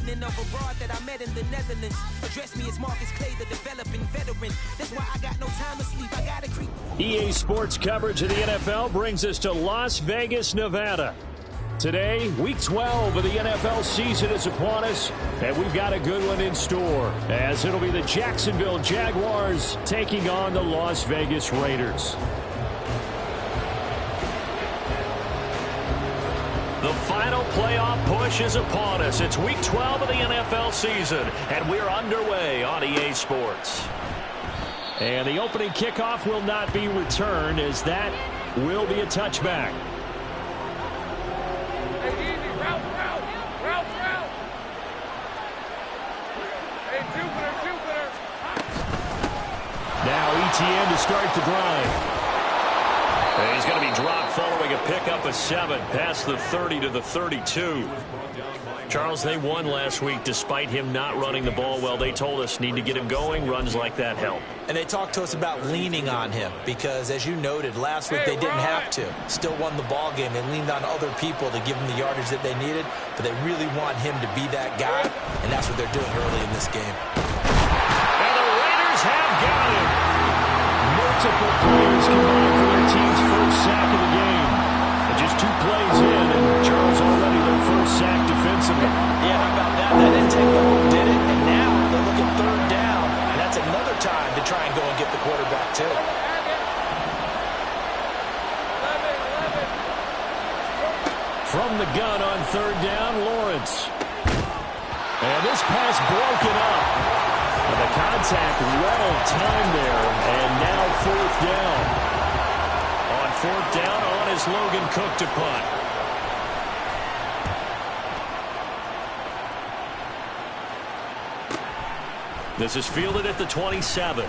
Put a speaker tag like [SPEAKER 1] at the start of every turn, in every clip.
[SPEAKER 1] evening of a broad that I met in the Netherlands. Address me as Marcus Clay, the developing veteran. That's why I got no time to sleep. I gotta creep.
[SPEAKER 2] EA Sports coverage of the NFL brings us to Las Vegas, Nevada. Today, Week 12 of the NFL season is upon us, and we've got a good one in store, as it'll be the Jacksonville Jaguars taking on the Las Vegas Raiders. The final playoff push is upon us. It's Week 12 of the NFL season, and we're underway on EA Sports. And the opening kickoff will not be returned, as that will be a touchback. Now ETN to start the drive. And he's going to be dropped following a pickup of 7 past the 30 to the 32. Charles, they won last week despite him not running the ball well. They told us need to get him going. Runs like that help.
[SPEAKER 3] And they talked to us about leaning on him because, as you noted, last week they didn't have to. Still won the ball game. They leaned on other people to give them the yardage that they needed, but they really want him to be that guy, and that's what they're doing early in this game.
[SPEAKER 2] And the Raiders have got him. Multiple players combined for their team's first sack of the game. And just 2 plays in, and Charles already their first sack defensively.
[SPEAKER 3] Yeah, how about that? That didn't take long, did it? And now they're looking 3rd down, and that's another time to try and go and get the quarterback, too.
[SPEAKER 2] From the gun on 3rd down, Lawrence. And this pass broken up. And the contact well timed there, and now 4th down. On 4th down, on is Logan Cook to punt. This is fielded at the 27.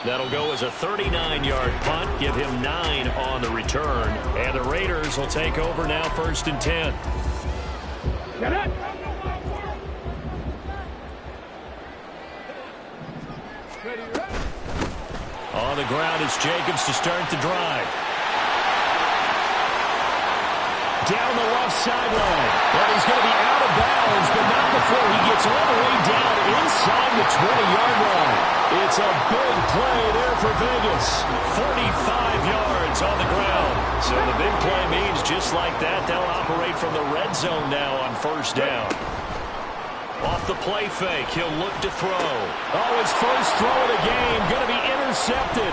[SPEAKER 2] That'll go as a 39-yard punt, give him 9 on the return. And the Raiders will take over now, 1st and 10.
[SPEAKER 4] Get it!
[SPEAKER 2] On the ground is Jacobs to start the drive. Down the left sideline. But he's going to be out of bounds, but not before he gets all the way down inside the 20-yard line. It's a big play there for Vegas. 45 yards on the ground. So the big play means just like that, they'll operate from the red zone now on 1st down. Off the play fake, he'll look to throw. Oh, his first throw of the game, going to be intercepted.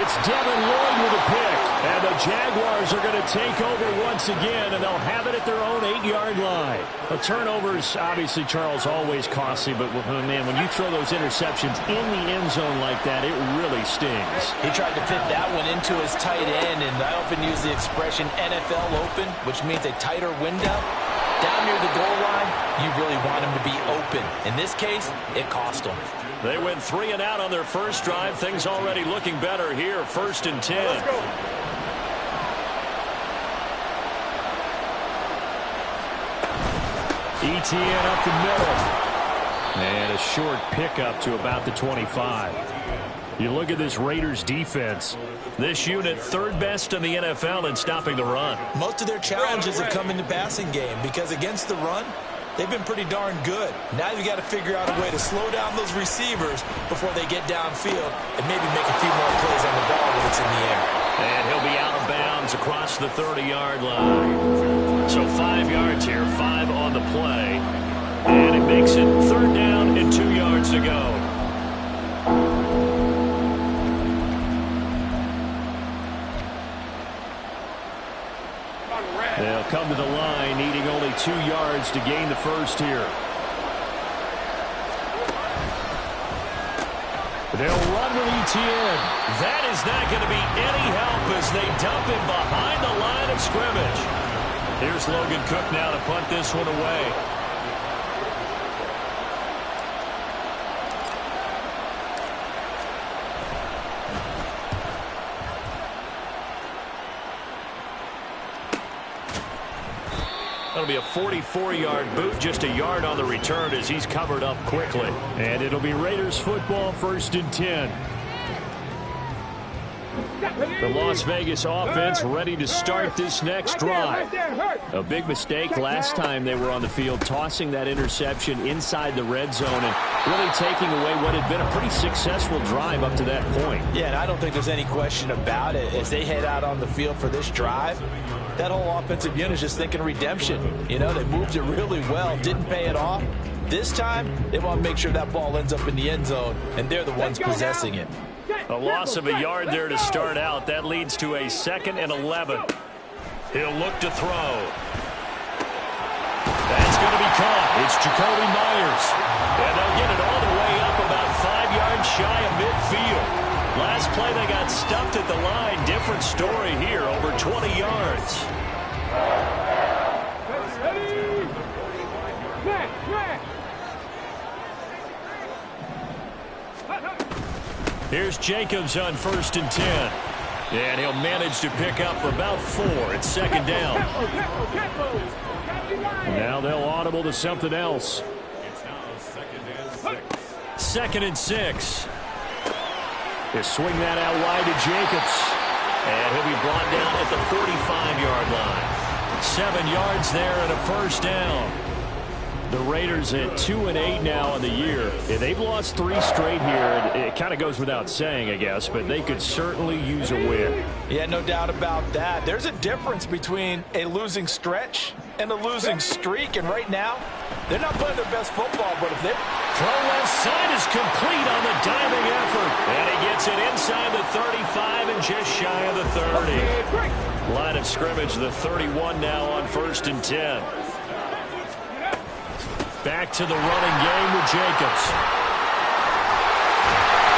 [SPEAKER 2] It's Devin Lloyd with a pick. And the Jaguars are going to take over once again, and they'll have it at their own 8-yard line. The turnovers, obviously, Charles, always costly, but, man, when you throw those interceptions in the end zone like that, it really stings.
[SPEAKER 3] He tried to fit that one into his tight end, and I often use the expression NFL open, which means a tighter window. Down near the goal line, you really want him to be open. In this case, it cost him.
[SPEAKER 2] They went 3 and out on their first drive. Things already looking better here. 1st and 10.
[SPEAKER 4] Let's go.
[SPEAKER 2] ETN up the middle. And a short pickup to about the 25. You look at this Raiders defense. This unit 3rd best in the NFL in stopping the run.
[SPEAKER 3] Most of their challenges have come in the passing game because against the run, they've been pretty darn good. Now you've got to figure out a way to slow down those receivers before they get downfield and maybe make a few more plays on the ball when it's in the air.
[SPEAKER 2] And he'll be out of bounds across the 30-yard line. So 5 yards here, 5 on the play. And it makes it 3rd down and 2 yards to go. They'll come to the line, needing only 2 yards to gain the first here. They'll run with ETN. That is not going to be any help as they dump him behind the line of scrimmage. Here's Logan Cook now to punt this one away. That'll be a 44-yard boot, just a yard on the return as he's covered up quickly. And it'll be Raiders football, 1st and 10. The Las Vegas offense ready to start this next drive. A big mistake last time they were on the field, tossing that interception inside the red zone and really taking away what had been a pretty successful drive up to that point.
[SPEAKER 3] Yeah, and I don't think there's any question about it. As they head out on the field for this drive, that whole offensive unit is just thinking redemption. You know, they moved it really well, didn't pay it off. This time, they want to make sure that ball ends up in the end zone, and they're the ones possessing it.
[SPEAKER 2] A loss of a yard there to start out. That leads to a 2nd and 11. He'll look to throw. That's going to be caught. It's Jacoby Myers. And they'll get it all the way up about 5 yards shy of midfield. Last play they got stuffed at the line. Different story here, over 20 yards. Here's Jacobs on 1st and 10. And he'll manage to pick up about 4. It's 2nd down. Now they'll audible to something else. 2nd and 6. He'll swing that out wide to Jacobs. And he'll be brought down at the 45-yard line. 7 yards there and a 1st down. The Raiders at 2-8 now in the year. They've lost 3 straight here. It kind of goes without saying, I guess, but they could certainly use a win.
[SPEAKER 3] Yeah, no doubt about that. There's a difference between a losing stretch and a losing streak, and right now, they're not playing their best football, but if they're...
[SPEAKER 2] Throw left side is complete on the diving effort. And he gets it inside the 35 and just shy of the 30. Line of scrimmage, the 31 now on 1st and 10. Back to the running game with Jacobs.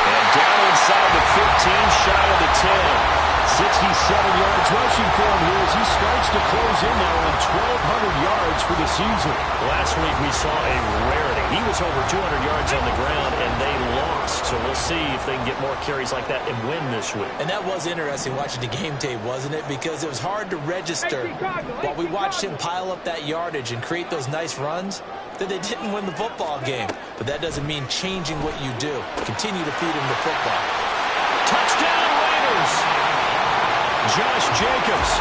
[SPEAKER 2] And down inside the 15, shy of the 10. 67 yards rushing for him here as he starts to close in now on 1,200 yards for the season. Last week we saw a rarity. He was over 200 yards on the ground, and they lost. So we'll see if they can get more carries like that and win this week.
[SPEAKER 3] And that was interesting watching the game tape, wasn't it? Because it was hard to register while we watched him pile up that yardage and create those nice runs that they didn't win the football game. But that doesn't mean changing what you do. Continue to feed him the football.
[SPEAKER 2] Touchdown, Raiders! Josh Jacobs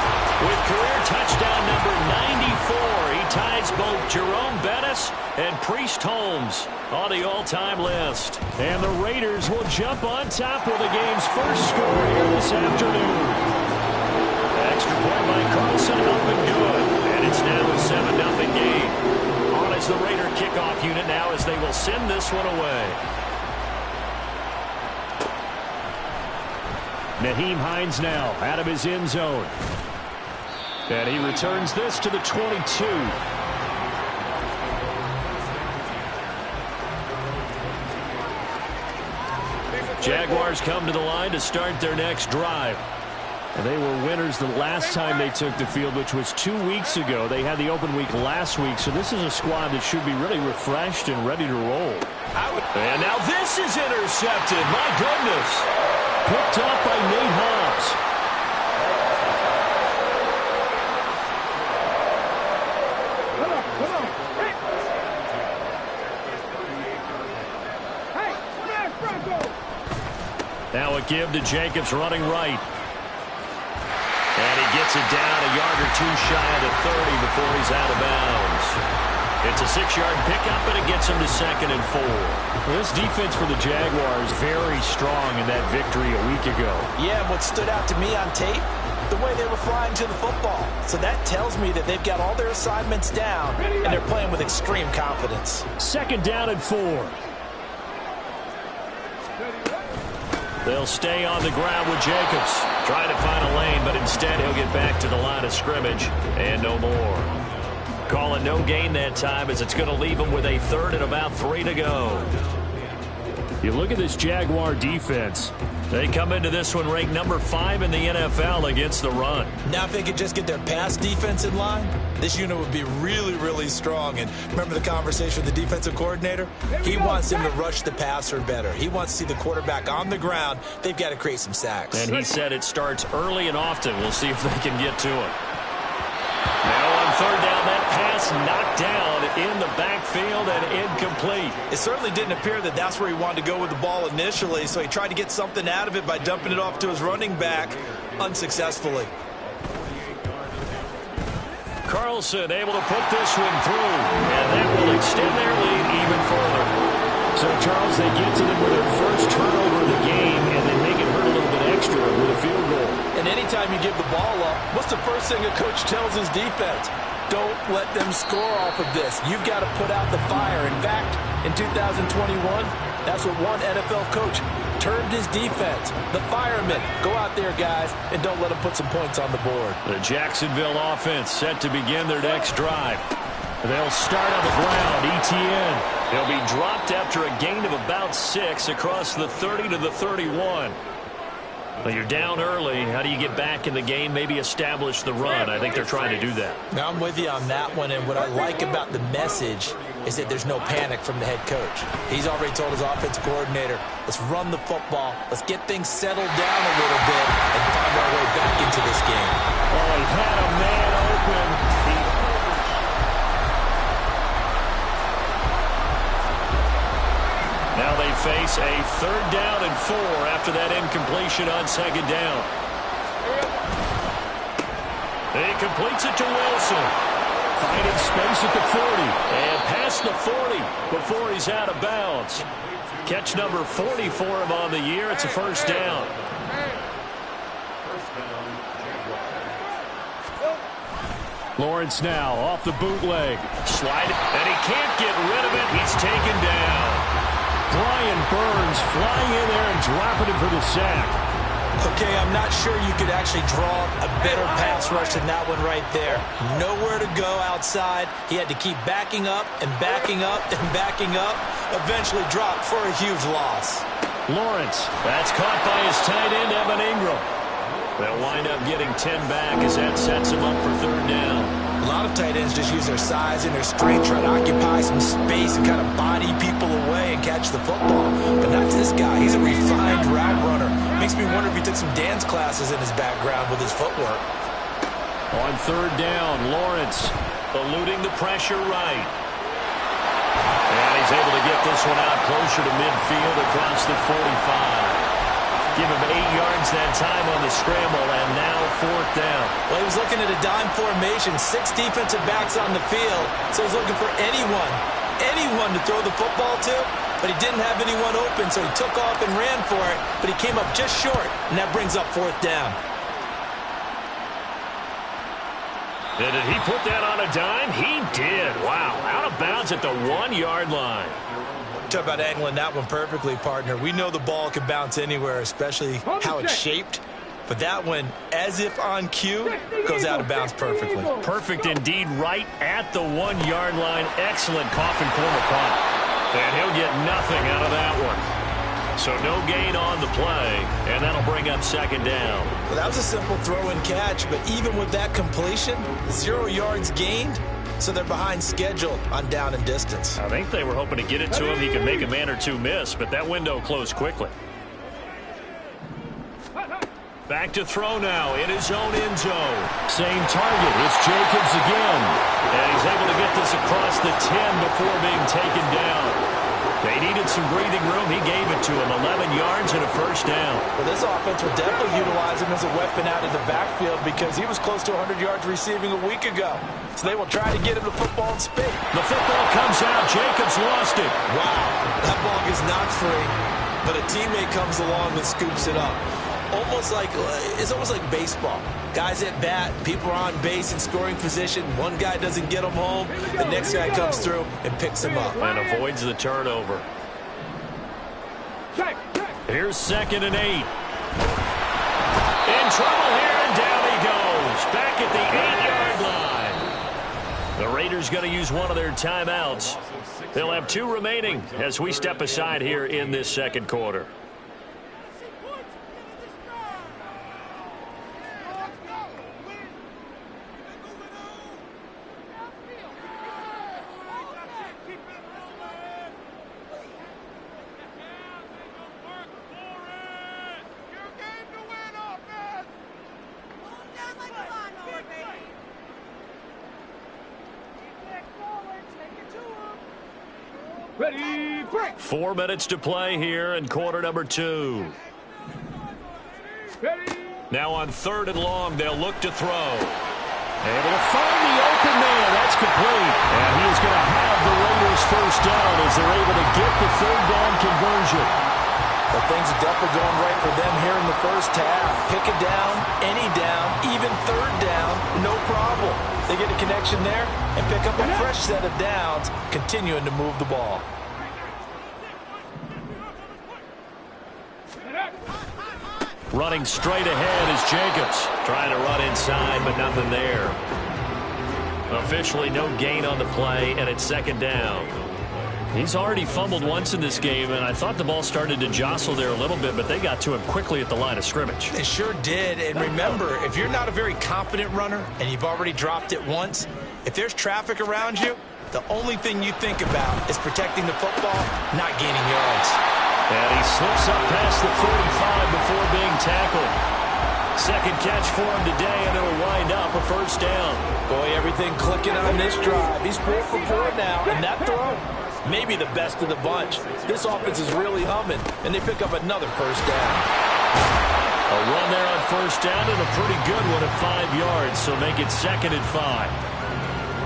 [SPEAKER 2] with career touchdown number 94. He ties both Jerome Bettis and Priest Holmes on the all-time list. And the Raiders will jump on top with the game's first score here this afternoon. Extra point by Carlson, up and good. And it's now a 7-0 game. On as the Raider kickoff unit now as they will send this one away. Nyheim Hines now out of his end zone. And he returns this to the 22. Jaguars come to the line to start their next drive. And they were winners the last time they took the field, which was 2 weeks ago. They had the open week last week, so this is a squad that should be really refreshed and ready to roll. And now this is intercepted. My goodness. Picked up by Nate Hobbs. Now a give to Jacobs running right. And he gets it down a yard or two shy of the 30 before he's out of bounds. It's a 6-yard pickup, and it gets him to 2nd and 4. Well, this defense for the Jaguars very strong in that victory a week ago.
[SPEAKER 3] Yeah, what stood out to me on tape, the way they were flying to the football. So that tells me that they've got all their assignments down, and they're playing with extreme confidence.
[SPEAKER 2] 2nd down and 4. They'll stay on the ground with Jacobs. Trying to find a lane, but instead he'll get back to the line of scrimmage, and no more. Call it no gain that time as it's going to leave them with a 3rd and about 3 to go. You look at this Jaguar defense. They come into this one ranked number 5 in the NFL against the run.
[SPEAKER 3] Now if they could just get their pass defense in line, this unit would be really, really strong. And remember the conversation with the defensive coordinator? He wants them to rush the passer better. He wants to see the quarterback on the ground. They've got to create some sacks.
[SPEAKER 2] And he said it starts early and often. We'll see if they can get to it. Now on 3rd down, that pass It's knocked down in the backfield and incomplete.
[SPEAKER 3] It certainly didn't appear that that's where he wanted to go with the ball initially, so he tried to get something out of it by dumping it off to his running back unsuccessfully.
[SPEAKER 2] Carlson able to put this one through, and that will extend their lead even further. So, Charles, they get to them with their first turnover of the game, and then make it hurt a little bit extra with a field goal.
[SPEAKER 3] And anytime you give the ball up, what's the first thing a coach tells his defense? Don't let them score off of this. You've got to put out the fire. In fact, in 2021, that's what one NFL coach termed his defense. The firemen. Go out there, guys, and don't let them put some points on the board.
[SPEAKER 2] The Jacksonville offense set to begin their next drive. They'll start on the ground. Etienne. He'll be dropped after a gain of about 6 across the 30 to the 31. Well, you're down early. How do you get back in the game, maybe establish the run? I think they're trying to do that.
[SPEAKER 3] Now, I'm with you on that one, and what I like about the message is that there's no panic from the head coach. He's already told his offensive coordinator, let's run the football, let's get things settled down a little bit, and find our way back into this game.
[SPEAKER 2] Oh, he had a man open. Now they face a 3rd down and 4 after that incompletion on 2nd down. He completes it to Wilson. Finding space at the 40. And past the 40 before he's out of bounds. Catch number 40 for him on the year. It's a 1st down. Lawrence now off the bootleg. Slide it, and he can't get rid of it. He's taken down. Brian Burns flying in there and dropping him for the sack.
[SPEAKER 3] Okay, I'm not sure you could actually draw a better pass rush than that one right there. Nowhere to go outside. He had to keep backing up and backing up and backing up. Eventually dropped for a huge loss.
[SPEAKER 2] Lawrence, that's caught by his tight end, Evan Ingram. They'll wind up getting 10 back as that sets him up for 3rd down.
[SPEAKER 3] A lot of tight ends just use their size and their strength, try to occupy some space and kind of body people away and catch the football. But not this guy. He's a refined route runner. Makes me wonder if he took some dance classes in his background with his footwork.
[SPEAKER 2] On 3rd down, Lawrence eluding the pressure right. And he's able to get this one out closer to midfield across the 45. Give him 8 yards that time on the scramble, and now 4th down.
[SPEAKER 3] Well, he was looking at a dime formation, 6 defensive backs on the field, so he's looking for anyone to throw the football to, but he didn't have anyone open, so he took off and ran for it, but he came up just short, and that brings up 4th down.
[SPEAKER 2] And did he put that on a dime? He did. Wow, out of bounds at the 1-yard line.
[SPEAKER 3] Talk about angling that one perfectly, partner. We know the ball can bounce anywhere, especially how it's shaped. But that one, as if on cue, goes out of bounds perfectly.
[SPEAKER 2] Perfect indeed, right at the 1-yard line. Excellent coffin corner punt. And he'll get nothing out of that one. So no gain on the play, and that'll bring up 2nd down.
[SPEAKER 3] Well, that was a simple throw and catch, but even with that completion, 0 yards gained. So they're behind schedule on down and distance.
[SPEAKER 2] I think they were hoping to get it to him. He could make a man or two miss, but that window closed quickly. Back to throw now in his own end zone. Same target. It's Jacobs again. And he's able to get this across the 10 before being taken down. They needed some breathing room. He gave it to him. 11 yards and a 1st down.
[SPEAKER 3] Well, this offense will definitely utilize him as a weapon out of the backfield because he was close to 100 yards receiving a week ago. So they will try to get him the football and spin.
[SPEAKER 2] The football comes out. Jacobs lost it.
[SPEAKER 3] Wow. That ball gets knocked free, but a teammate comes along and scoops it up. It's almost like baseball. Guys at bat, people are on base in scoring position. One guy doesn't get him home. The next guy comes through and picks him up.
[SPEAKER 2] And avoids the turnover. Here's 2nd and 8. In trouble here, and down he goes. Back at the 8-yard line. The Raiders going to use one of their timeouts. They'll have 2 remaining as we step aside here in this 2nd quarter.
[SPEAKER 4] Ready, break.
[SPEAKER 2] 4 minutes to play here in quarter number 2.
[SPEAKER 4] Ready.
[SPEAKER 2] Now on 3rd and long, they'll look to throw. Able to find the open man. That's complete. And he's going to have the Raiders first down as they're able to get the 3rd down conversion.
[SPEAKER 3] Well, things are definitely going right for them here in the first half. Pick a down, any down, even 3rd down, no problem. They get a connection there and pick up a fresh set of downs, continuing to move the ball.
[SPEAKER 2] Running straight ahead is Jacobs. Trying to run inside, but nothing there. Officially no gain on the play, and it's 2nd down. He's already fumbled once in this game, and I thought the ball started to jostle there a little bit, but they got to him quickly at the line of scrimmage.
[SPEAKER 3] They sure did, and remember, if you're not a very confident runner and you've already dropped it once, if there's traffic around you, the only thing you think about is protecting the football, not gaining yards.
[SPEAKER 2] And he slips up past the 45 before being tackled. 2nd catch for him today, and it'll wind up a 1st down.
[SPEAKER 3] Boy, everything clicking on this drive. He's 4 for 4 now, and that throw, maybe the best of the bunch. This offense is really humming, and they pick up another 1st down.
[SPEAKER 2] A run there on 1st down, and a pretty good one at 5 yards, so make it 2nd and 5.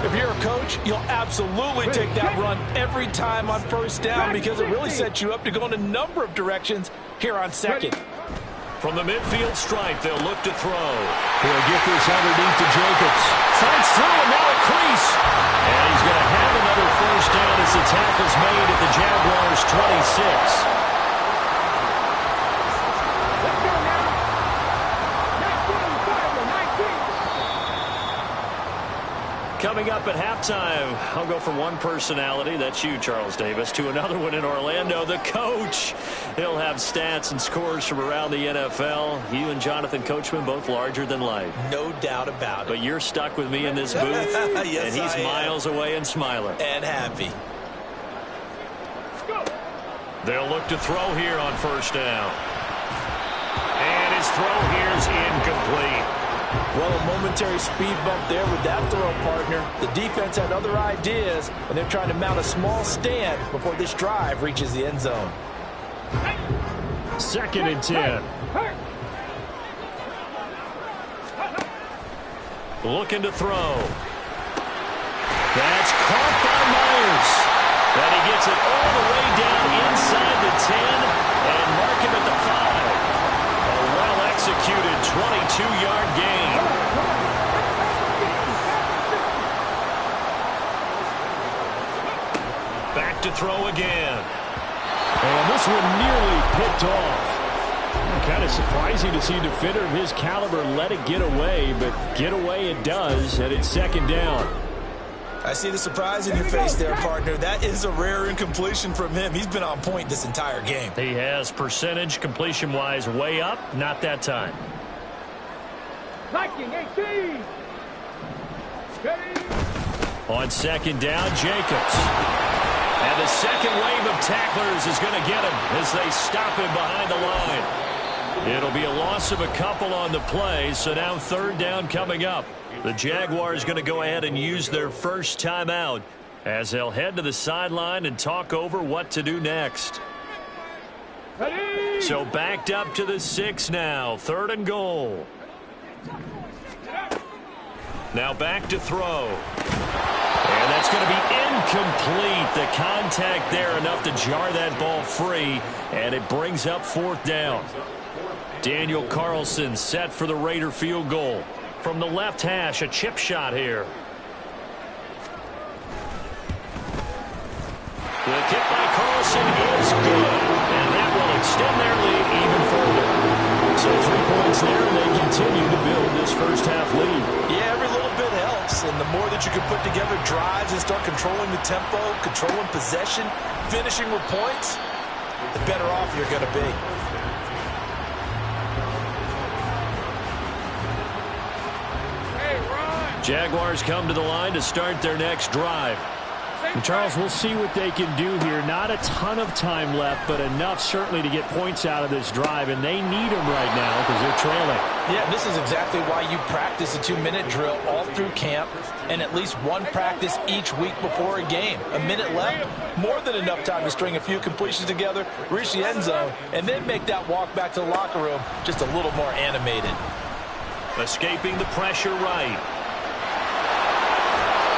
[SPEAKER 3] If you're a coach, you'll absolutely take that run every time on 1st down because it really sets you up to go in a number of directions here on 2nd.
[SPEAKER 2] From the midfield stripe, they'll look to throw. He'll get this underneath to Jacobs. Fights through, and now a crease. And he's going to have another 1st down as the tackle's made at the Jaguars' 26. Coming up at halftime, I'll go from one personality, that's you, Charles Davis, to another one in Orlando, the coach. He'll have stats and scores from around the NFL. You and Jonathan Coachman, both larger than life.
[SPEAKER 3] No doubt about it.
[SPEAKER 2] But you're stuck with me in this booth,
[SPEAKER 3] yes,
[SPEAKER 2] and he's miles away and smiling.
[SPEAKER 3] And happy.
[SPEAKER 2] They'll look to throw here on 1st down. And his throw here is incomplete.
[SPEAKER 3] Well, a momentary speed bump there with that throw, partner. The defense had other ideas, and they're trying to mount a small stand before this drive reaches the end zone.
[SPEAKER 2] 2nd and 10. Looking to throw. That's caught by Myers. And he gets it all the way down inside the 10 and mark him at the 5. A well-executed 22-yard gain. Back to throw again. And this one nearly picked off. Kind of surprising to see a defender of his caliber let it get away, but get away it does, and it's 2nd down.
[SPEAKER 3] I see the surprise in your face there, partner. That is a rare incompletion from him. He's been on point this entire game.
[SPEAKER 2] He has percentage completion-wise way up, not that time.
[SPEAKER 4] Liking 18. Ready.
[SPEAKER 2] On 2nd down, Jacobs. And the second wave of tacklers is going to get him as they stop him behind the line. It'll be a loss of a couple on the play, so now 3rd down coming up. The Jaguars going to go ahead and use their first timeout as they'll head to the sideline and talk over what to do next.
[SPEAKER 4] Ready.
[SPEAKER 2] So backed up to the 6 now, 3rd and goal. Now back to throw. And that's going to be incomplete. The contact there enough to jar that ball free, and it brings up 4th down. Daniel Carlson set for the Raider field goal. From the left hash, a chip shot here. The kick by Carlson is good, and that will extend their lead even further. So 3 points there, and they continue to build this first half lead.
[SPEAKER 3] Yeah, every little bit helps, and the more that you can put together drives and start controlling the tempo, controlling possession, finishing with points, the better off you're going to be.
[SPEAKER 2] Jaguars come to the line to start their next drive. And Charles, we'll see what they can do here. Not a ton of time left, but enough certainly to get points out of this drive, and they need them right now because they're trailing.
[SPEAKER 3] Yeah, this is exactly why you practice a 2-minute drill all through camp and at least one practice each week before a game. A minute left, more than enough time to string a few completions together, reach the end zone, and then make that walk back to the locker room just a little more animated.
[SPEAKER 2] Escaping the pressure right.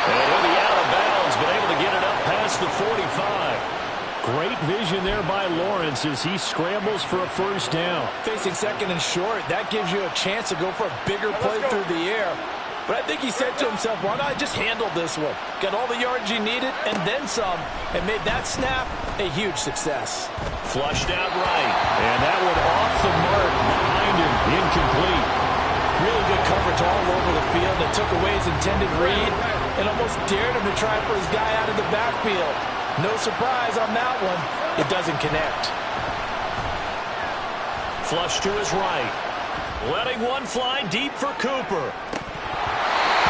[SPEAKER 2] And he'll be out of bounds, but able to get it up past the 45. Great vision there by Lawrence as he scrambles for a first down.
[SPEAKER 3] Facing second and short, that gives you a chance to go for a bigger play through the air. But I think he said to himself, why not just handle this one? Got all the yards you needed and then some, and made that snap a huge success.
[SPEAKER 2] Flushed out right, and that one off the mark behind him, incomplete.
[SPEAKER 3] Really good coverage all over the field that took away his intended read and almost dared him to try for his guy out of the backfield. No surprise on that one. It doesn't connect.
[SPEAKER 2] Flush to his right. Letting one fly deep for Cooper.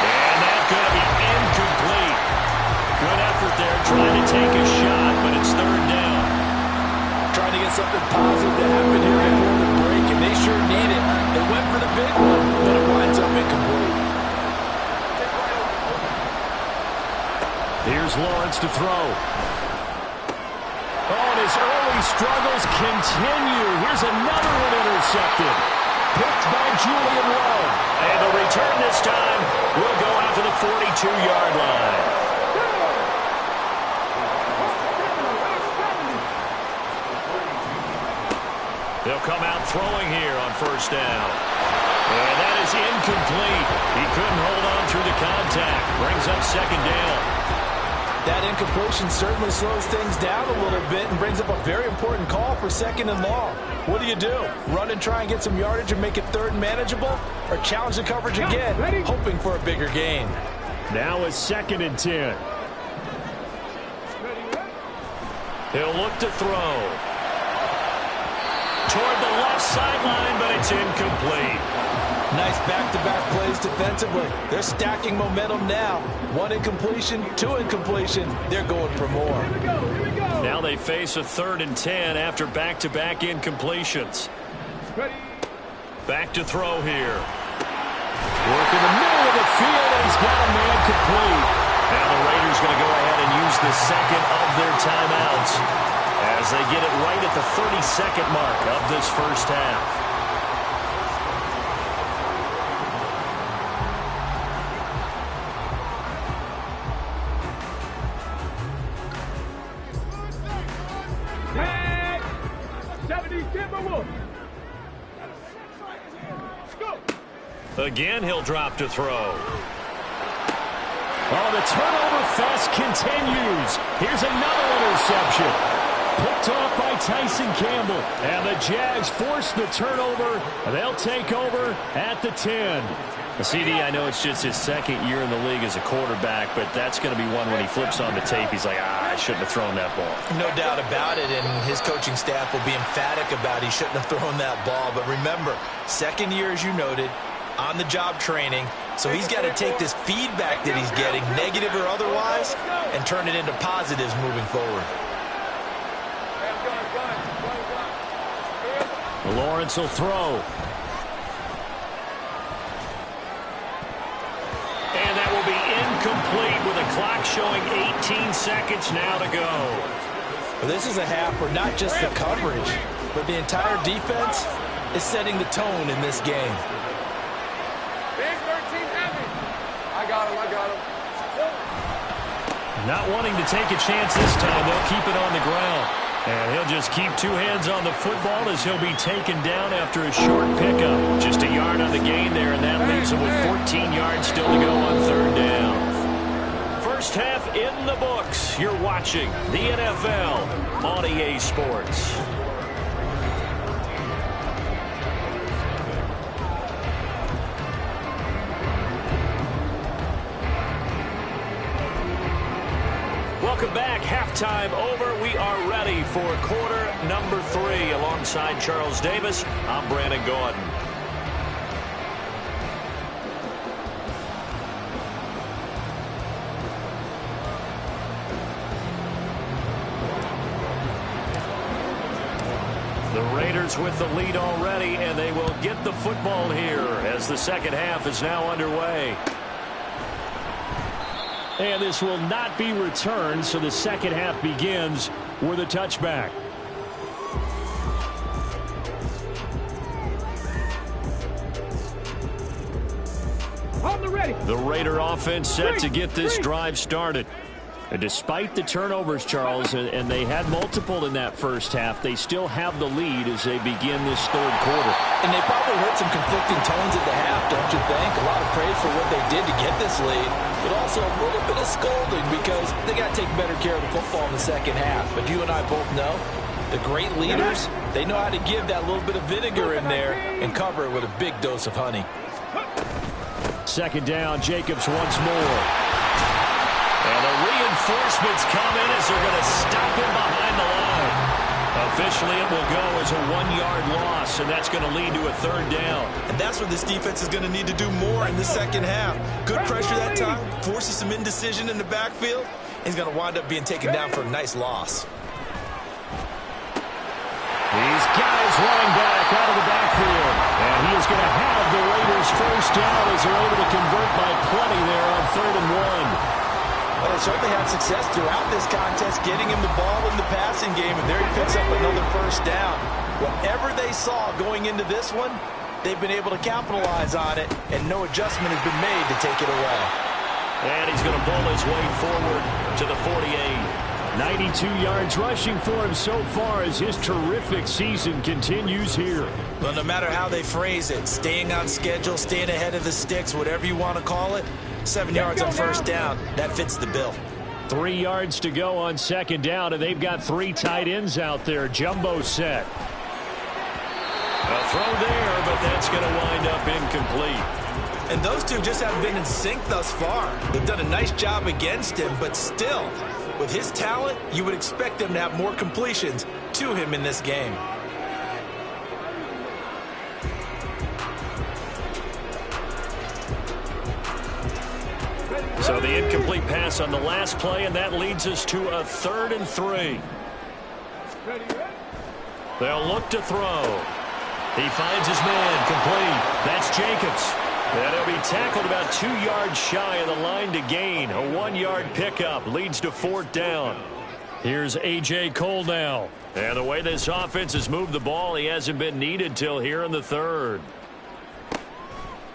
[SPEAKER 2] And that's going to be incomplete. Good effort there trying to take a shot, but it's third down.
[SPEAKER 3] Trying to get something positive to happen here before the break, and they sure need it. They went for the big one, but it winds up incomplete.
[SPEAKER 2] Here's Lawrence to throw. Oh, and his early struggles continue. Here's another one intercepted. Picked by Julian Love. And the return this time will go out to the 42-yard line. They'll come out throwing here on first down. And that is incomplete. He couldn't hold on through the contact. Brings up second down.
[SPEAKER 3] That incompletion certainly slows things down a little bit and brings up a very important call for second and long. What do? Run and try and get some yardage and make it third and manageable? Or challenge the coverage again, hoping for a bigger gain?
[SPEAKER 2] Now it's 2nd and 10. He'll look to throw. Toward the left sideline, but it's incomplete.
[SPEAKER 3] Nice back-to-back plays defensively. They're stacking momentum now. One incompletion, two incompletion. They're going for more.
[SPEAKER 2] Now they face a 3rd and 10 after back-to-back incompletions. Back to throw here. Work in the middle of the field, and he's got a man complete. Now the Raiders going to go ahead and use the second of their timeouts as they get it right at the 30-second mark of this first half. Again, he'll drop to throw. Oh, the turnover fest continues. Here's another interception. Picked off by Tyson Campbell. And the Jags force the turnover. They'll take over at the 10. CD, I know it's just his second year in the league as a quarterback, but that's going to be one when he flips on the tape. He's like, I shouldn't have thrown that ball.
[SPEAKER 3] No doubt about it, and his coaching staff will be emphatic about he shouldn't have thrown that ball. But remember, second year, as you noted, on-the-job training, so he's got to take this feedback that he's getting, negative or otherwise, and turn it into positives moving forward.
[SPEAKER 2] Lawrence will throw. And that will be incomplete with the clock showing 18 seconds now to go.
[SPEAKER 3] Well, this is a half where not just the coverage, but the entire defense is setting the tone in this game.
[SPEAKER 4] I got him.
[SPEAKER 2] Not wanting to take a chance this time, they'll keep it on the ground. And he'll just keep two hands on the football as he'll be taken down after a short pickup. Just a yard on the gain there, and that leaves him with 14 yards still to go on third down. First half in the books. You're watching the NFL on EA Sports. Welcome back. Halftime over. We are ready for quarter number 3. Alongside Charles Davis, I'm Brandon Gordon. The Raiders with the lead already, and they will get the football here as the second half is now underway. And this will not be returned, so the second half begins with a touchback. The Raider offense set to get this drive started. And despite the turnovers, Charles, and they had multiple in that first half, they still have the lead as they begin this third quarter.
[SPEAKER 3] And they probably heard some conflicting tones at the half, don't you think? A lot of praise for what they did to get this lead, but also a little bit of scolding because they got to take better care of the football in the second half. But you and I both know the great leaders, they know how to give that little bit of vinegar in there and cover it with a big dose of honey.
[SPEAKER 2] Second down, Jacobs once more. And the reinforcements come in as they're going to stop him behind the line. Officially, it will go as a 1-yard loss, and that's going to lead to a third down.
[SPEAKER 3] And that's what this defense is going to need to do more in the second half. Good pressure that time, forces some indecision in the backfield. He's going to wind up being taken down for a nice loss.
[SPEAKER 2] These guys running back out of the backfield. And he is going to have the Raiders first down as they're able to convert by plenty there on 3rd and 1.
[SPEAKER 3] Well, they certainly had success throughout this contest, getting him the ball in the passing game, and there he picks up another first down. Whatever they saw going into this one, they've been able to capitalize on it, and no adjustment has been made to take it away.
[SPEAKER 2] And he's going to bull his way forward to the 48. 92 yards rushing for him so far as his terrific season continues here.
[SPEAKER 3] Well, no matter how they phrase it, staying on schedule, staying ahead of the sticks, whatever you want to call it, 7 yards on first down, that fits the bill.
[SPEAKER 2] 3 yards to go on second down, and they've got 3 tight ends out there. Jumbo set. A throw there, but that's going to wind up incomplete.
[SPEAKER 3] And those two just haven't been in sync thus far. They've done a nice job against him, but still, with his talent, you would expect them to have more completions to him in this game.
[SPEAKER 2] So the incomplete pass on the last play, and that leads us to a 3rd and 3. They'll look to throw. He finds his man complete. That's Jacobs. And he'll be tackled about 2 yards shy of the line to gain. A 1-yard pickup leads to 4th down. Here's A.J. Cole now. And the way this offense has moved the ball, he hasn't been needed till here in the 3rd.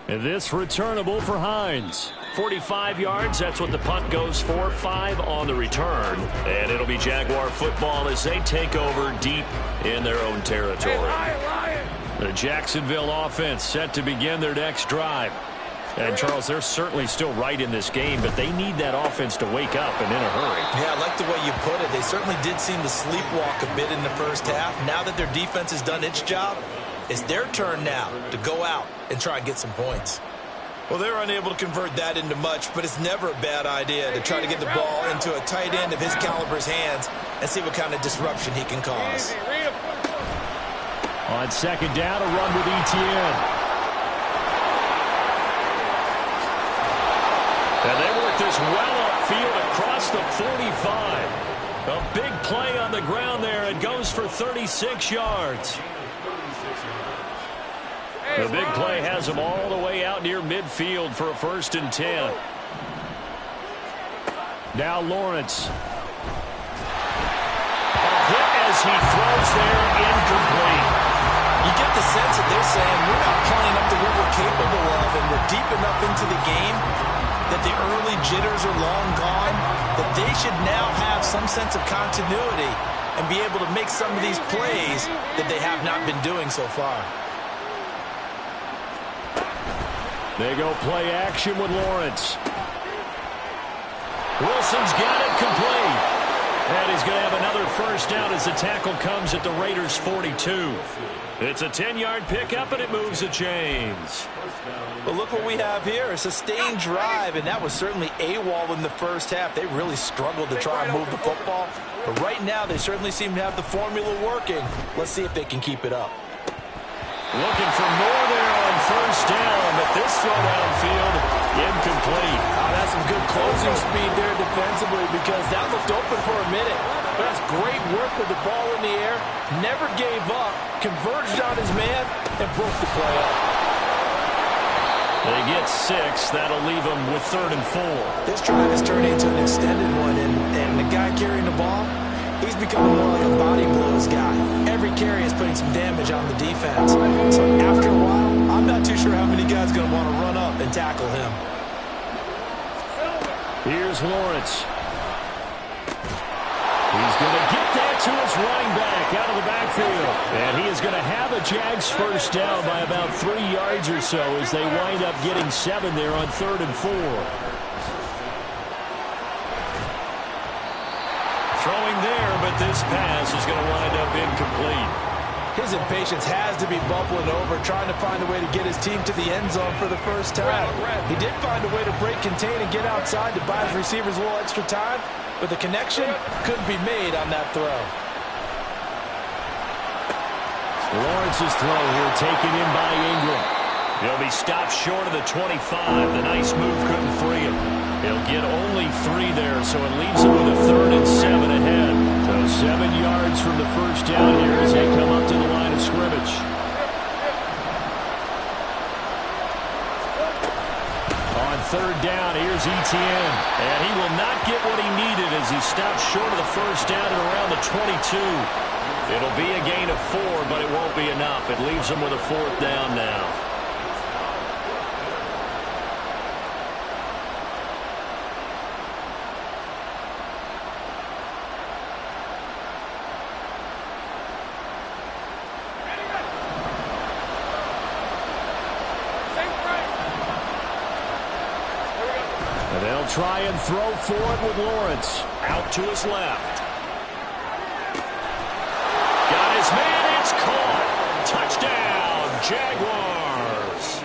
[SPEAKER 2] And this returnable for Hines. 45 yards, that's what the punt goes for. 5 on the return. And it'll be Jaguar football as they take over deep in their own territory. The Jacksonville offense set to begin their next drive. And, Charles, they're certainly still right in this game, but they need that offense to wake up and in a hurry.
[SPEAKER 3] Yeah, I like the way you put it. They certainly did seem to sleepwalk a bit in the first half. Now that their defense has done its job, it's their turn now to go out and try and get some points. Well, they're unable to convert that into much, but it's never a bad idea to try to get the ball into a tight end of his caliber's hands and see what kind of disruption he can cause.
[SPEAKER 2] On second down, a run with Etienne. And they work this well upfield across the 45. A big play on the ground there. It goes for 36 yards. The big play has them all the way out near midfield for a 1st and 10. Now Lawrence. A hit as he throws there, incomplete.
[SPEAKER 3] You get the sense that they're saying we're not playing up to what we're capable of, and we're deep enough into the game that the early jitters are long gone, that they should now have some sense of continuity and be able to make some of these plays that they have not been doing so far.
[SPEAKER 2] They go play action with Lawrence. Wilson's got it complete. And he's going to have another first down as the tackle comes at the Raiders' 42. It's a 10-yard pickup, and it moves the chains.
[SPEAKER 3] Well, look what we have here. A sustained drive, and that was certainly AWOL in the first half. They really struggled to try and move the football. But right now, they certainly seem to have the formula working. Let's see if they can keep it up.
[SPEAKER 2] Looking for more there on first down, but this throw downfield, incomplete.
[SPEAKER 3] Oh, that's some good closing speed there defensively because that looked open for a minute. But that's great work with the ball in the air, never gave up, converged on his man, and broke the play up.
[SPEAKER 2] They get 6. That'll leave them with 3rd and 4.
[SPEAKER 3] This drive has turned into an extended one, and the guy carrying the ball, he's becoming more like a body blows guy. Every carry is putting some damage on the defense. So after a while, I'm not too sure how many guys are going to want to run up and tackle him.
[SPEAKER 2] Here's Lawrence. He's going to get that to his running back out of the backfield. And he is going to have a JAX first down by about 3 yards or so as they wind up getting 7 there on 3rd and 4. Throwing there, but this pass is going to wind up incomplete.
[SPEAKER 3] His impatience has to be bubbling over, trying to find a way to get his team to the end zone for the first time. He did find a way to break, contain, and get outside to buy his receivers a little extra time, but the connection couldn't be made on that throw.
[SPEAKER 2] Lawrence's throw here taken in by Ingram. He'll be stopped short of the 25. The nice move couldn't free him. He'll get only 3 there, so it leaves him with a 3rd and 7 ahead. So 7 yards from the first down here as they come up to the line of scrimmage. On 3rd down, here's Etienne. And he will not get what he needed as he stopped short of the first down at around the 22. It'll be a gain of 4, but it won't be enough. It leaves him with a 4th down now. They'll try and throw for it with Lawrence. Out to his left. Got his man. It's caught. Touchdown, Jaguars.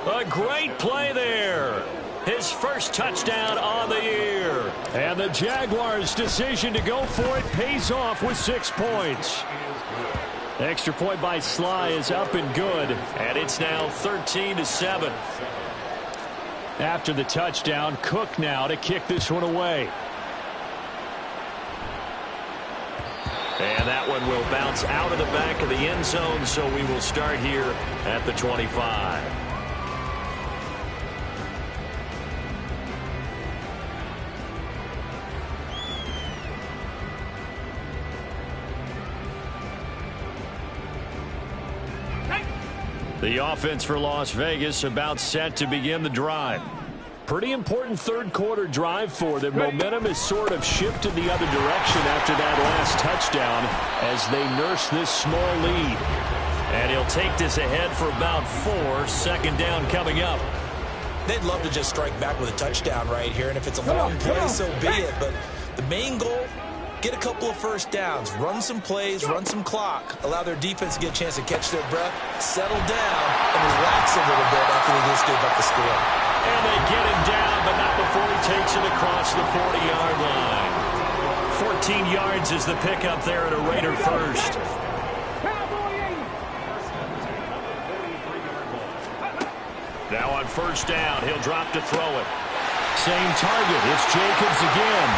[SPEAKER 2] A great play there. His first touchdown on the year. And the Jaguars' decision to go for it pays off with 6 points. Extra point by Sly is up and good. And it's now 13-7. After the touchdown, Cook now to kick this one away. And that one will bounce out of the back of the end zone, so we will start here at the 25. The offense for Las Vegas about set to begin the drive. Pretty important third quarter drive for them. Momentum has sort of shifted the other direction after that last touchdown as they nurse this small lead. And he'll take this ahead for about 4. 2nd down coming up.
[SPEAKER 3] They'd love to just strike back with a touchdown right here, and if it's a long play, so be it. But the main goal, get a couple of first downs, run some plays, run some clock, allow their defense to get a chance to catch their breath, settle down, and relax a little bit after they just gave up the score.
[SPEAKER 2] And they get him down, but not before he takes it across the 40-yard line. 14 yards is the pickup there at a Raider first. Now on first down, he'll drop to throw it. Same target. It's Jacobs again.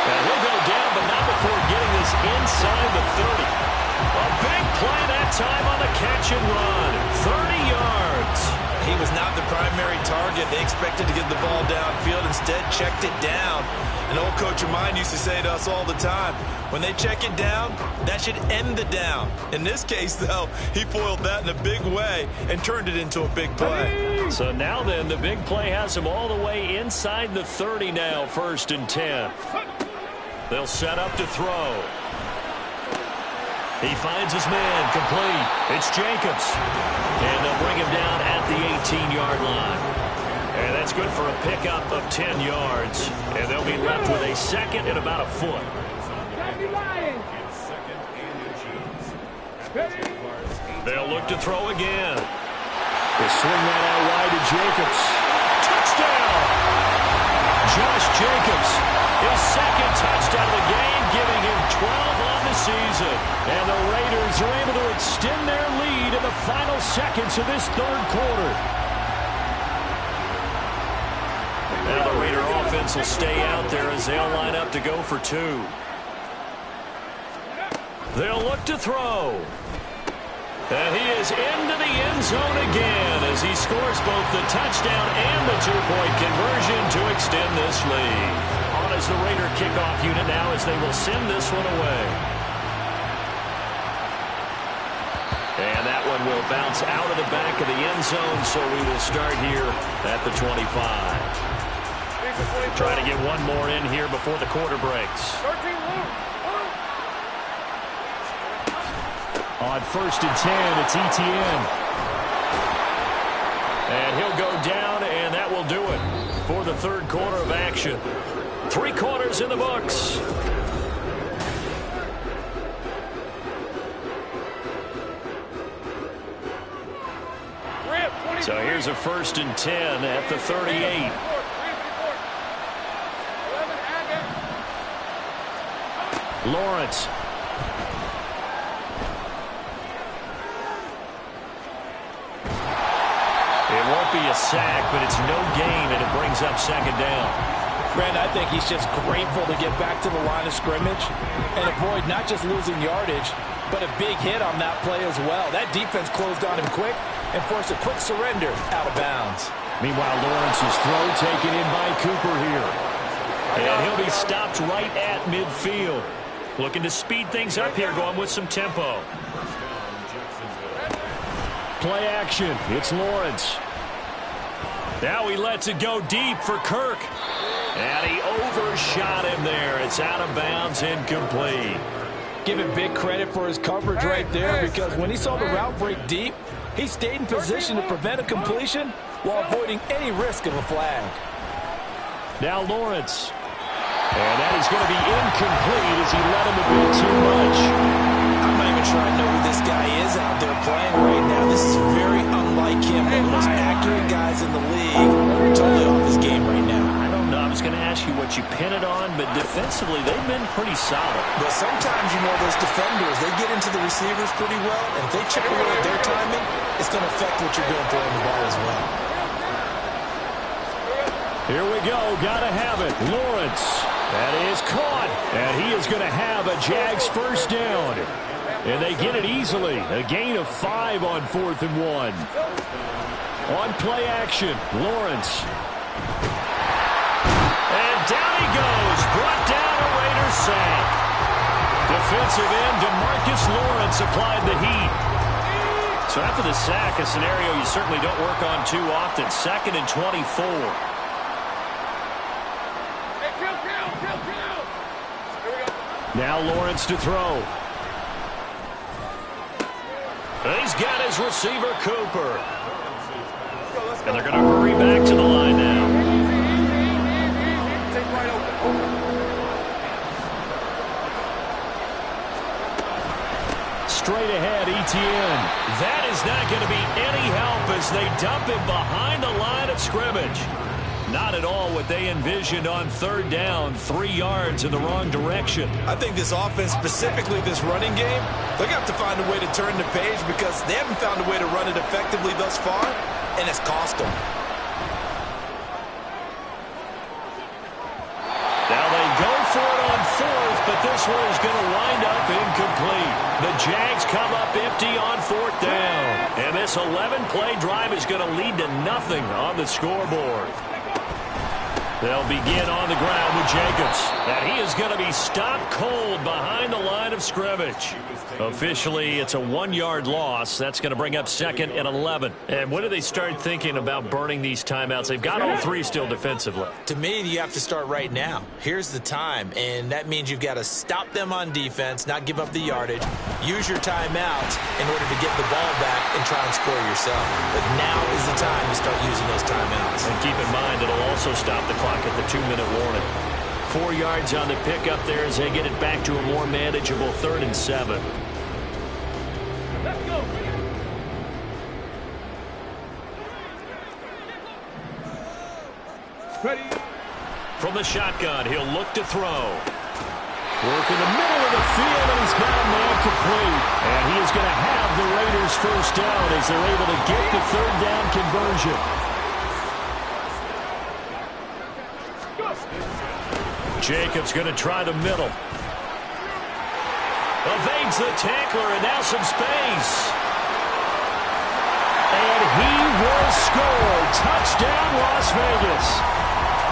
[SPEAKER 2] And he'll go down, but not before getting this inside the 30. A big play that time on the catch and run. 30 yards.
[SPEAKER 3] He was not the primary target. They expected to get the ball downfield. Instead, checked it down. An old coach of mine used to say to us all the time, when they check it down, that should end the down. In this case, though, he foiled that in a big way and turned it into a big play.
[SPEAKER 2] So now then, the big play has him all the way inside the 30 now, 1st and 10. They'll set up to throw. He finds his man, complete. It's Jacobs. And they'll bring him down at the 18-yard line. And that's good for a pickup of 10 yards. And they'll be left with a 2nd and about a foot. They'll look to throw again. They swing that out wide to Jacobs. Touchdown! Josh Jacobs, his 2nd touchdown of the game, giving him 12 on the season. And the Raiders are able to extend their lead in the final seconds of this third quarter. Now the Raider offense defense will stay out there as they'll line up to go for two. They'll look to throw. And he is into the end zone again as he scores both the touchdown and the two-point conversion to extend this lead. On as the Raider kickoff unit now as they will send this one away. And that one will bounce out of the back of the end zone, so we will start here at the 25. Trying to get one more in here before the quarter breaks. On 1st and 10, it's Etienne. And he'll go down, and that will do it for the third quarter of action. 3 quarters in the books. So here's a 1st and 10 at the 38. Lawrence. It won't be a sack, but it's no gain, and it brings up 2nd down.
[SPEAKER 3] Brandon, I think he's just grateful to get back to the line of scrimmage and avoid not just losing yardage, but a big hit on that play as well. That defense closed on him quick and forced a quick surrender out of bounds.
[SPEAKER 2] Meanwhile, Lawrence's throw taken in by Cooper here. And he'll be stopped right at midfield. Looking to speed things up here, going with some tempo. Play action. It's Lawrence. Now he lets it go deep for Kirk. And he overshot him there. It's out of bounds, incomplete.
[SPEAKER 3] Give him big credit for his coverage right there, because when he saw the route break deep, he stayed in position to prevent a completion while avoiding any risk of a flag.
[SPEAKER 2] Now Lawrence. And that is going to be incomplete as he let him a bit too much.
[SPEAKER 3] I'm not even sure I know who this guy is out there playing right now. This is very unlike him. One of the most accurate guys in the league. Totally off his game right now.
[SPEAKER 2] I don't know. I was going to ask you what you pin it on, but defensively they've been pretty solid.
[SPEAKER 3] But sometimes, you know, those defenders, they get into the receivers pretty well, and if they chip away at their timing, it's going to affect what you're doing throwing the ball as well.
[SPEAKER 2] Here we go. Got to have it. Lawrence. That is caught. And he is going to have a JAX 1st down. And they get it easily. A gain of 5 on 4th and 1. On play action, Lawrence. And down he goes. Brought down a Raiders sack. Defensive end DeMarcus Lawrence applied the heat. So after the sack, a scenario you certainly don't work on too often. 2nd and 24. Now Lawrence to throw. He's got his receiver, Cooper. And they're going to hurry back to the line now. Straight ahead, Etienne. That is not going to be any help as they dump him behind the line of scrimmage. Not at all what they envisioned on 3rd down, 3 yards in the wrong direction.
[SPEAKER 3] I think this offense, specifically this running game, they're going to have to find a way to turn the page because they haven't found a way to run it effectively thus far, and it's cost them.
[SPEAKER 2] Now they go for it on 4th, but this one is going to wind up incomplete. The Jags come up empty on 4th down. And this 11-play drive is going to lead to nothing on the scoreboard. They'll begin on the ground with Jacobs. And he is going to be stopped cold behind the line of scrimmage. Officially, it's a 1-yard loss. That's going to bring up 2nd and 11. And when do they start thinking about burning these timeouts? They've got all 3 still defensively.
[SPEAKER 3] To me, you have to start right now. Here's the time, and that means you've got to stop them on defense, not give up the yardage, use your timeouts in order to get the ball back and try and score yourself. But now is the time to start using those timeouts.
[SPEAKER 2] And keep in mind, it'll also stop the clock at the 2-minute warning. 4 yards on the pickup there as they get it back to a more manageable 3rd and 7.
[SPEAKER 4] Let's go. Ready.
[SPEAKER 2] From the shotgun, he'll look to throw. Work in the middle of the field, and he's got a man complete. And he is going to have the Raiders 1st down as they're able to get the 3rd down conversion. Jacobs going to try the middle. Evades the tackler, and now some space. And he will score. Touchdown, Las Vegas.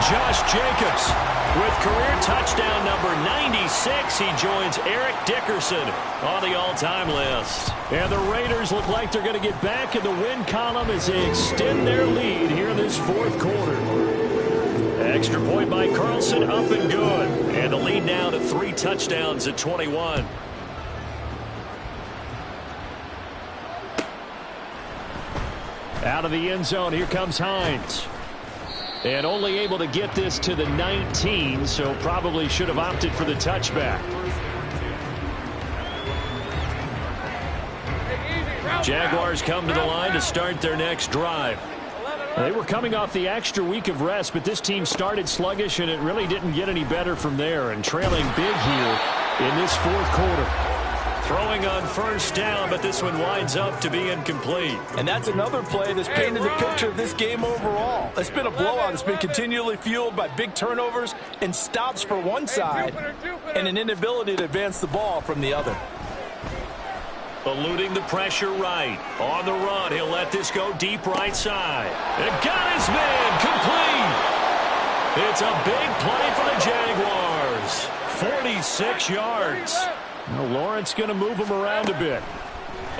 [SPEAKER 2] Josh Jacobs with career touchdown number 96. He joins Eric Dickerson on the all-time list. And the Raiders look like they're going to get back in the win column as they extend their lead here in this fourth quarter. Extra point by Carlson, up and good. And the lead now to 3 touchdowns at 21. Out of the end zone, here comes Hines. And only able to get this to the 19, so probably should have opted for the touchback. Jaguars come to the line to start their next drive. They were coming off the extra week of rest, but this team started sluggish, and it really didn't get any better from there, and trailing big here in this fourth quarter. Throwing on first down, but this one winds up to be incomplete.
[SPEAKER 3] And that's another play that's painted the picture of this game overall. It's been a blowout. It's been continually fueled by big turnovers and stops for one side and an inability to advance the ball from the other.
[SPEAKER 2] Eluding the pressure right. On the run, he'll let this go deep right side. And got his man complete. It's a big play for the Jaguars. 46 yards. Well, Lawrence going to move him around a bit.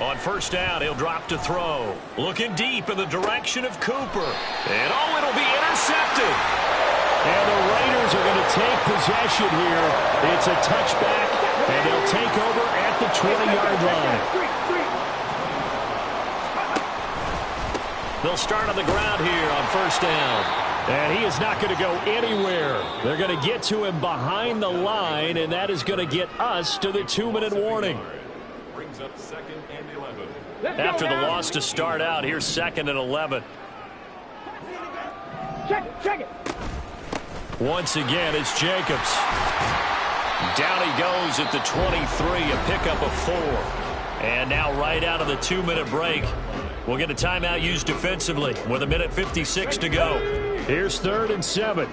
[SPEAKER 2] On first down, he'll drop to throw. Looking deep in the direction of Cooper. And oh, it'll be intercepted. And the Raiders are going to take possession here. It's a touchback, and they'll take over at the 20-yard line. They'll start on the ground here on first down. And he is not going to go anywhere. They're going to get to him behind the line, and that is going to get us to the 2-minute warning.
[SPEAKER 4] Brings up 2nd and 11.
[SPEAKER 2] After the loss to start out, here's 2nd and 11.
[SPEAKER 4] Check it.
[SPEAKER 2] Once again, it's Jacobs. Down he goes at the 23, a pickup of 4. And now right out of the 2-minute break, we'll get a timeout used defensively with 1:56 to go. Here's 3rd and 7.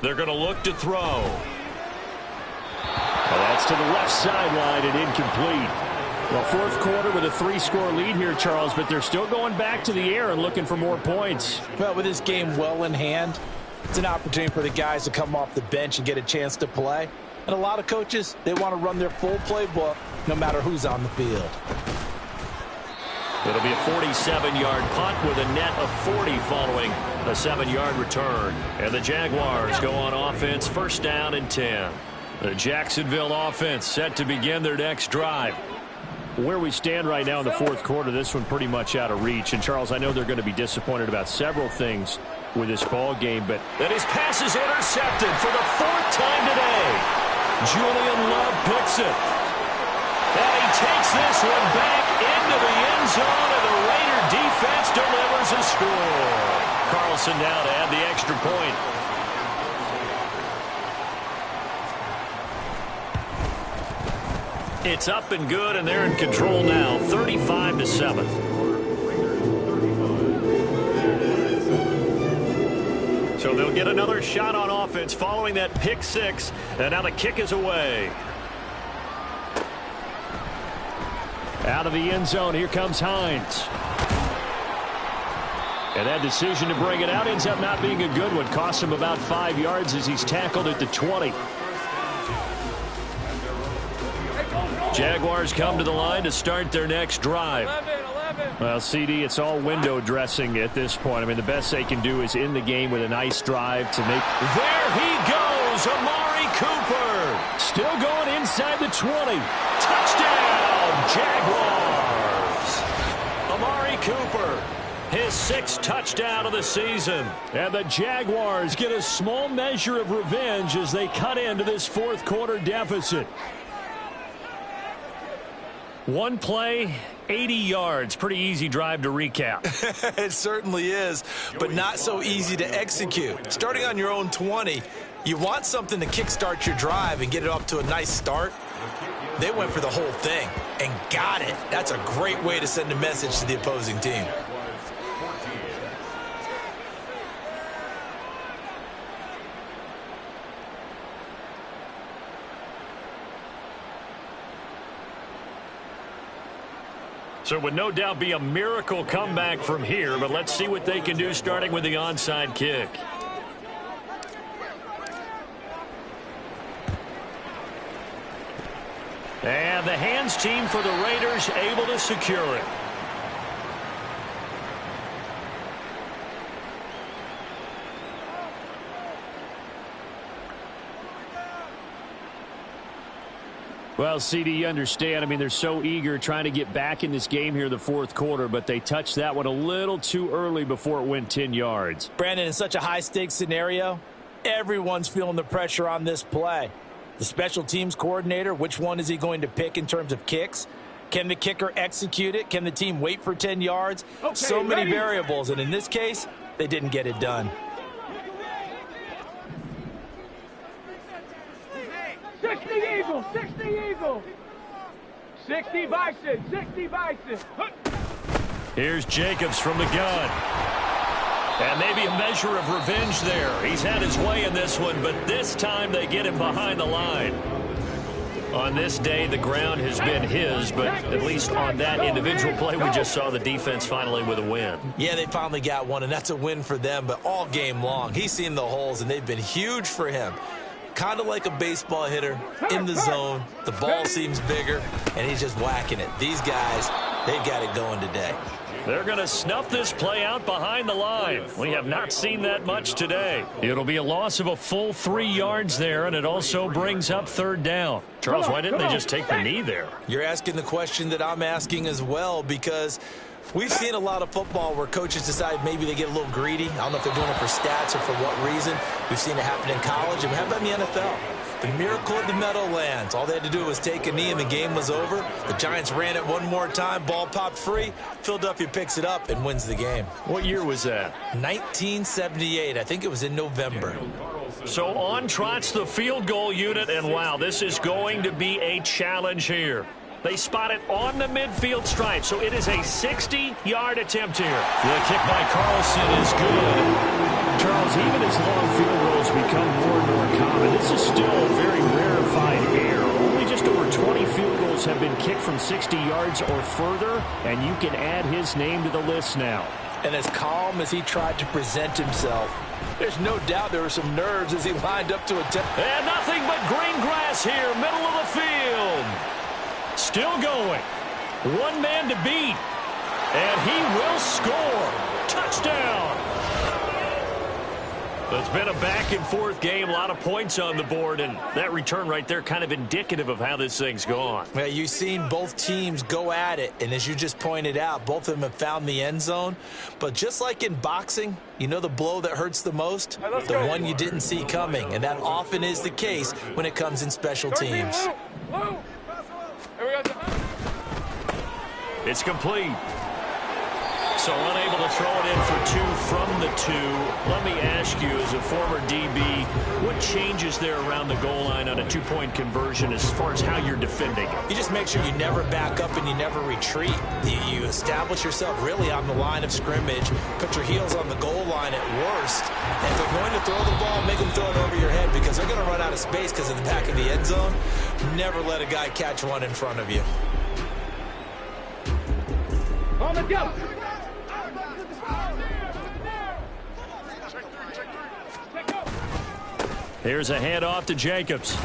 [SPEAKER 2] They're going to look to throw. Well, that's to the left sideline and incomplete. Well, fourth quarter with a 3-score lead here, Charles, but they're still going back to the air and looking for more points.
[SPEAKER 3] Well, with this game well in hand, it's an opportunity for the guys to come off the bench and get a chance to play. And a lot of coaches, they want to run their full playbook no matter who's on the field.
[SPEAKER 2] It'll be a 47-yard punt with a net of 40 following a 7-yard return. And the Jaguars go on offense, first down and 10. The Jacksonville offense set to begin their next drive. Where we stand right now in the fourth quarter, this one pretty much out of reach. And, Charles, I know they're going to be disappointed about several things with this ball game, but that his pass is intercepted for the 4th time today. Julian Love picks it. And he takes this one back into the end zone, and the Raider defense delivers a score. Carlson now to add the extra point. It's up and good, and they're in control now, 35-7. So they'll get another shot on offense following that pick 6, and now the kick is away. Out of the end zone, here comes Hines. And that decision to bring it out ends up not being a good one. Costs him about 5 yards as he's tackled at the 20. Jaguars come to the line to start their next drive.
[SPEAKER 4] 11.
[SPEAKER 2] Well, CD, it's all window dressing at this point. I mean, the best they can do is end the game with a nice drive to make. There he goes, Amari Cooper. Still going inside the 20. Touchdown, Jaguars. Amari Cooper, his 6th touchdown of the season. And the Jaguars get a small measure of revenge as they cut into this fourth quarter deficit. One play, 80 yards. Pretty easy drive to recap.
[SPEAKER 3] It certainly is, but not so easy to execute. Starting on your own 20, you want something to kickstart your drive and get it off to a nice start. They went for the whole thing and got it. That's a great way to send a message to the opposing team.
[SPEAKER 2] So it would no doubt be a miracle comeback from here, but let's see what they can do starting with the onside kick. And the hands team for the Raiders able to secure it. Well, CD, you understand. I mean, they're so eager trying to get back in this game here in the fourth quarter, but they touched that one a little too early before it went 10 yards.
[SPEAKER 3] Brandon, in such a high-stakes scenario, everyone's feeling the pressure on this play. The special teams coordinator, which one is he going to pick in terms of kicks? Can the kicker execute it? Can the team wait for 10 yards? Okay, so many variables, and in this case, they didn't get it done.
[SPEAKER 4] 60 Eagles, 60 Eagles. 60 Bison, 60 Bison.
[SPEAKER 2] Here's Jacobs from the gun. And maybe a measure of revenge there. He's had his way in this one, but this time they get him behind the line. On this day, the ground has been his, but at least on that individual play, we just saw the defense finally with a win.
[SPEAKER 3] Yeah, they finally got one, and that's a win for them, but all game long, he's seen the holes, and they've been huge for him. Kind of like a baseball hitter in the zone. The ball seems bigger, and he's just whacking it. These guys, they've got it going today.
[SPEAKER 2] They're going to snuff this play out behind the line. We have not seen that much today. It'll be a loss of a full 3 yards there, and it also brings up third down. Charles, why didn't they just take the knee there?
[SPEAKER 3] You're asking the question that I'm asking as well, because we've seen a lot of football where coaches decide maybe they get a little greedy. I don't know if they're doing it for stats or for what reason. We've seen it happen in college, and how about in the NFL? The miracle of the Meadowlands. All they had to do was take a knee and the game was over. The Giants ran it one more time. Ball popped free. Philadelphia picks it up and wins the game.
[SPEAKER 2] What year was that?
[SPEAKER 3] 1978. I think it was in November.
[SPEAKER 2] So on trots the field goal unit, and wow, this is going to be a challenge here. They spot it on the midfield stripe, so it is a 60-yard attempt here. The kick by Carlson is good. Charles, even as long field goals become more and more common, this is still a very rarefied air. Only just over 20 field goals have been kicked from 60 yards or further, and you can add his name to the list now.
[SPEAKER 3] And as calm as he tried to present himself, there's no doubt there were some nerves as he lined up to attempt.
[SPEAKER 2] And nothing but green grass here, middle of the field. Still going. One man to beat. And he will score. Touchdown. It's been a back-and-forth game, a lot of points on the board, and that return right there kind of indicative of how this thing's gone.
[SPEAKER 3] Yeah, you've seen both teams go at it, and as you just pointed out, both of them have found the end zone. But just like in boxing, you know the blow that hurts the most? The one you didn't see coming, and that often is the case when it comes in special teams.
[SPEAKER 2] It's complete. So unable to throw it in for two from the two. Let me ask you, as a former DB, what changes there around the goal line on a two-point conversion as far as how you're defending it?
[SPEAKER 3] You just make sure you never back up and you never retreat. You establish yourself really on the line of scrimmage, put your heels on the goal line at worst. And if they're going to throw the ball, make them throw it over your head because they're going to run out of space because of the back of the end zone. Never let a guy catch one in front of you.
[SPEAKER 4] On the go.
[SPEAKER 2] Here's a handoff to Jacobs.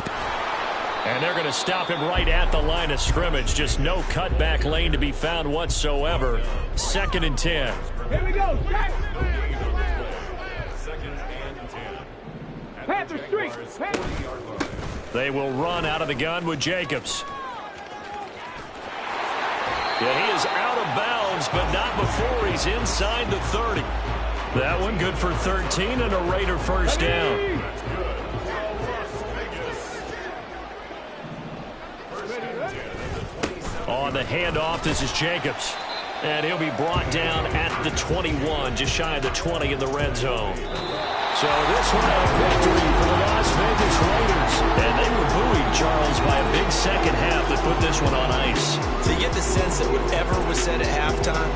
[SPEAKER 2] And they're going to stop him right at the line of scrimmage. Just no cutback lane to be found whatsoever. 2nd and 10.
[SPEAKER 4] Here we go. Panther Street.
[SPEAKER 2] They will run out of the gun with Jacobs. Yeah, he is out of bounds, but not before he's inside the 30. That one good for 13 and a Raider first down. On the handoff, this is Jacobs. And he'll be brought down at the 21, just shy of the 20 in the red zone. So this one a victory for the Las Vegas Raiders. And they were buoyed, Charles, by a big second half that put this one on ice.
[SPEAKER 3] So you get the sense that whatever was said at halftime,